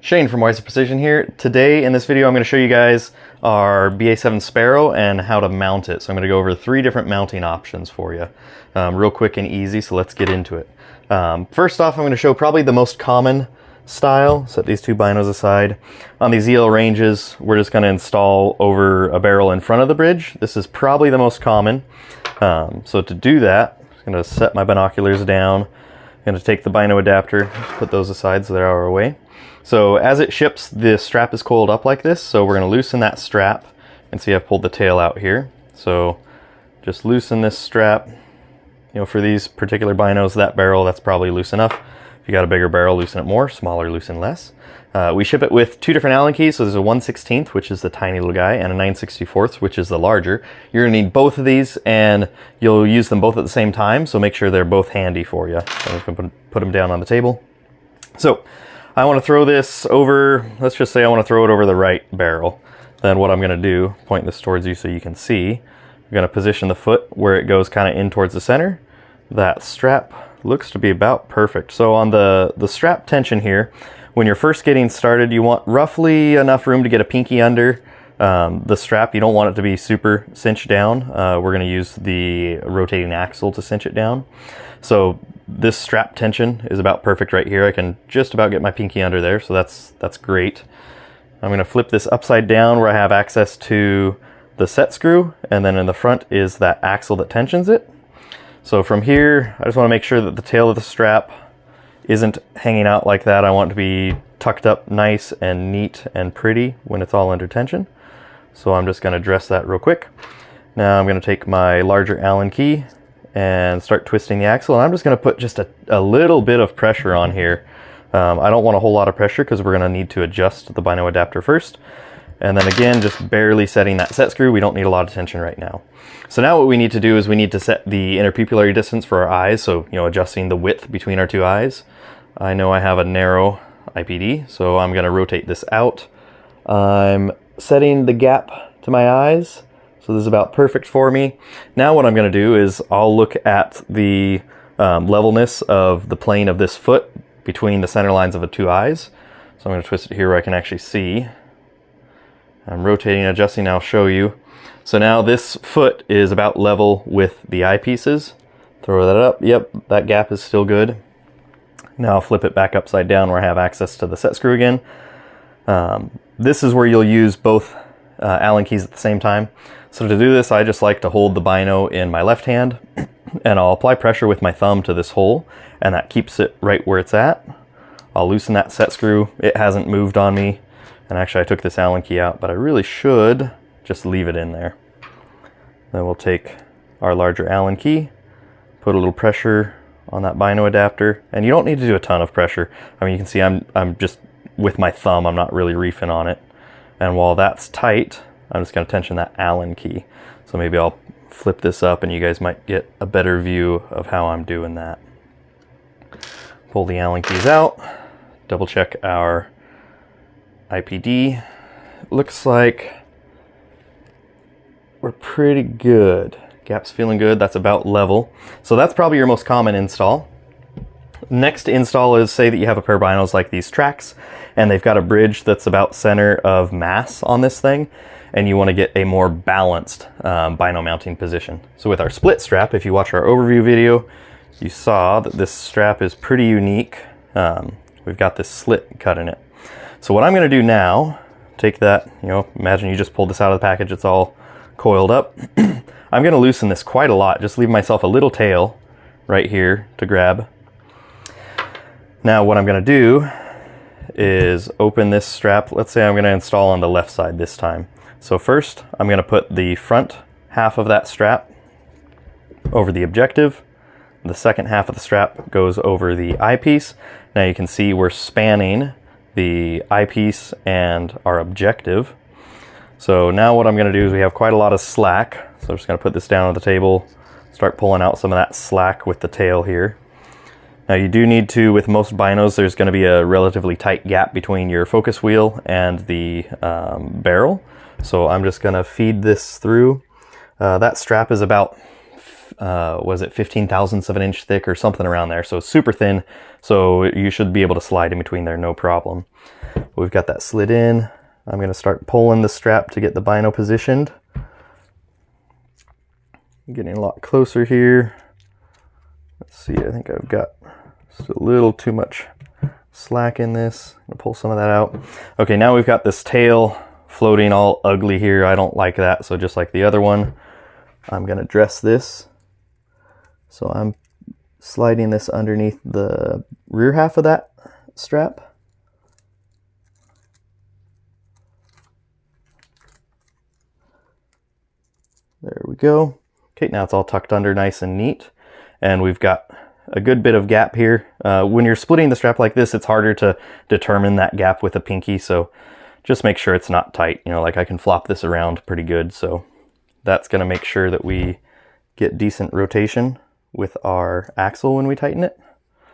Shane from Wiser Precision here. Today in this video I'm going to show you guys our BA-7 Sparrow and how to mount it. So I'm going to go over 3 different mounting options for you. Real quick and easy, so let's get into it. First off, I'm going to show probably the most common style. Set these 2 binos aside. On these EL ranges, we're just going to install over a barrel in front of the bridge. This is probably the most common. So to do that, I'm going to set my binoculars down. I'm going to take the bino adapter, just put those aside so they're out of our way. So as it ships, the strap is coiled up like this, so we're going to loosen that strap, and see I've pulled the tail out here. So just loosen this strap. You know, for these particular binos, that barrel, that's probably loose enough. If you got a bigger barrel, loosen it more, smaller, loosen less. We ship it with 2 different Allen keys, so there's a 1/16, which is the tiny little guy, and a 9/64, which is the larger. You're going to need both of these, and you'll use them both at the same time, so make sure they're both handy for you. So I'm just going to put them down on the table. So I want to throw this over, let's just say I want to throw it over the right barrel. Then what I'm going to do, point this towards you so you can see, I'm going to position the foot where it goes kind of in towards the center. That strap looks to be about perfect. So on the strap tension here, when you're first getting started, you want roughly enough room to get a pinky under the strap. You don't want it to be super cinched down. We're going to use the rotating axle to cinch it down. So this strap tension is about perfect right here. I can just about get my pinky under there, so that's great. I'm going to flip this upside down where I have access to the set screw, and then in the front is that axle that tensions it. So from here, I just want to make sure that the tail of the strap isn't hanging out like that. I want it to be tucked up nice and neat and pretty when it's all under tension. So I'm just going to dress that real quick. Now I'm going to take my larger Allen key and start twisting the axle, and I'm just going to put just a little bit of pressure on here. I don't want a whole lot of pressure because we're going to need to adjust the bino adapter first. And then again, just barely setting that set screw. We don't need a lot of tension right now. So now what we need to do is we need to set the interpupillary distance for our eyes, so adjusting the width between our 2 eyes. I know I have a narrow IPD, so I'm going to rotate this out. I'm setting the gap to my eyes. So this is about perfect for me. Now what I'm going to do is I'll look at the levelness of the plane of this foot between the center lines of the 2 eyes. So I'm going to twist it here where I can actually see. I'm rotating, adjusting, I'll show you. So now this foot is about level with the eyepieces. Throw that up. Yep, that gap is still good. Now I'll flip it back upside down where I have access to the set screw again. This is where you'll use both Allen keys at the same time. So to do this, I just like to hold the bino in my left hand, and I'll apply pressure with my thumb to this hole, and that keeps it right where it's at. I'll loosen that set screw. It hasn't moved on me, and actually I took this Allen key out, but I really should just leave it in there. Then we'll take our larger Allen key, put a little pressure on that bino adapter, and you don't need to do a ton of pressure. I mean, you can see I'm just with my thumb, I'm not really reefing on it. And while that's tight, I'm just going to tension that Allen key. So maybe I'll flip this up and you guys might get a better view of how I'm doing that. Pull the Allen keys out, double check our IPD. Looks like we're pretty good. Gap's feeling good, that's about level. So that's probably your most common install. Next install is, say that you have a pair of binos like these tracks, and they've got a bridge that's about center of mass on this thing, and you want to get a more balanced bino mounting position. So with our split strap, if you watch our overview video, you saw that this strap is pretty unique. We've got this slit cut in it. So what I'm going to do now, take that, imagine you just pulled this out of the package, it's all coiled up. I'm going to loosen this quite a lot, just leave myself a little tail right here to grab. Now what I'm going to do is open this strap. Let's say I'm going to install on the left side this time. So first I'm going to put the front half of that strap over the objective. The second half of the strap goes over the eyepiece. Now you can see we're spanning the eyepiece and our objective. So now what I'm going to do is we have quite a lot of slack. So I'm just going to put this down on the table, start pulling out some of that slack with the tail here. Now you do need to, with most binos, there's going to be a relatively tight gap between your focus wheel and the barrel. So I'm just going to feed this through. That strap is about, was it 15 thousandths of an inch thick or something around there. So super thin, so you should be able to slide in between there, no problem. we've got that slid in. I'm going to start pulling the strap to get the bino positioned. Getting a lot closer here. Let's see, I think I've got just a little too much slack in this. I'm going to pull some of that out. Okay, now we've got this tail floating all ugly here. I don't like that, so just like the other one, I'm going to dress this. So I'm sliding this underneath the rear half of that strap. There we go. Okay, now it's all tucked under nice and neat. And we've got a good bit of gap here. When you're splitting the strap like this, it's harder to determine that gap with a pinky, so just make sure it's not tight. You know, like I can flop this around pretty good, so that's going to make sure that we get decent rotation with our axle when we tighten it.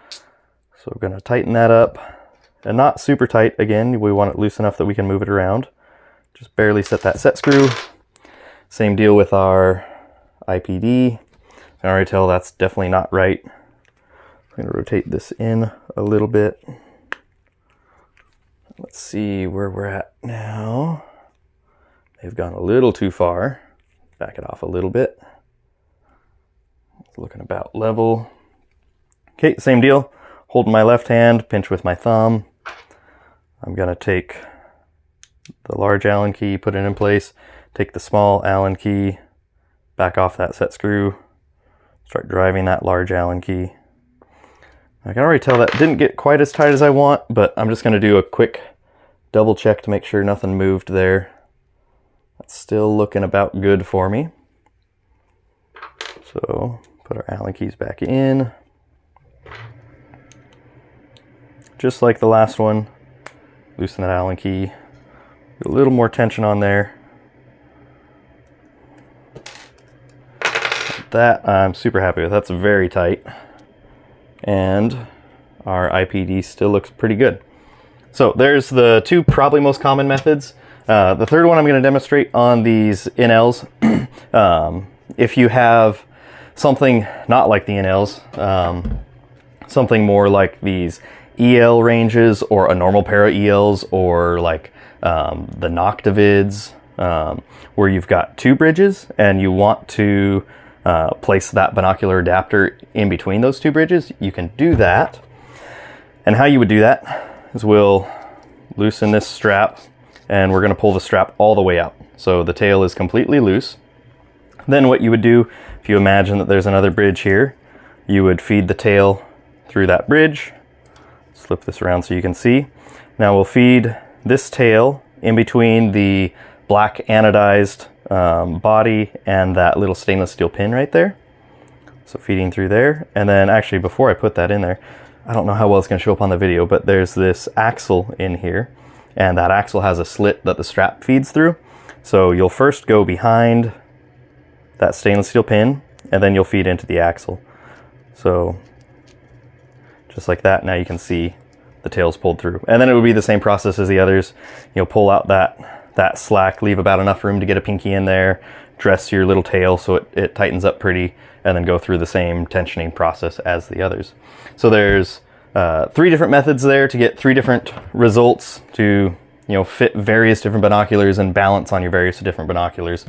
So we're going to tighten that up, and not super tight. Again, we want it loose enough that we can move it around. Just barely set that set screw. Same deal with our IPD. I can already tell that's definitely not right. I'm going to rotate this in a little bit. Let's see where we're at now. They've gone a little too far. Back it off a little bit. It's looking about level. Okay, same deal. Holding my left hand, pinch with my thumb. I'm going to take the large Allen key, put it in place, take the small Allen key, back off that set screw, start driving that large Allen key. I can already tell that didn't get quite as tight as I want, but I'm just going to do a quick double check to make sure nothing moved there. That's still looking about good for me. So put our Allen keys back in. Just like the last one, loosen that Allen key. Get a little more tension on there. That I'm super happy with. That's very tight. And our IPD still looks pretty good. So there's the two probably most common methods. The third one I'm going to demonstrate on these NLs. If you have something not like the NLs, something more like these EL ranges or a normal pair of ELs, or like the Noctivids, where you've got two bridges and you want to place that binocular adapter in between those two bridges, you can do that. And how you would do that is we'll loosen this strap, and we're going to pull the strap all the way out. So the tail is completely loose. Then what you would do, if you imagine that there's another bridge here, you would feed the tail through that bridge. Slip this around so you can see. Now we'll feed this tail in between the black anodized body and that little stainless steel pin right there. So feeding through there. And then actually, before I put that in there, I don't know how well it's going to show up on the video, but there's this axle in here, and that axle has a slit that the strap feeds through. So you'll first go behind that stainless steel pin, and then you'll feed into the axle. So just like that, now you can see the tail's pulled through. And then it would be the same process as the others. You'll pull out that slack, leave about enough room to get a pinky in there, dress your little tail so it tightens up pretty, and then go through the same tensioning process as the others. So there's 3 different methods there to get 3 different results to fit various different binoculars and balance on your various different binoculars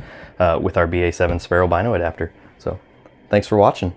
with our BA-7 Sparrow bino adapter. So thanks for watching.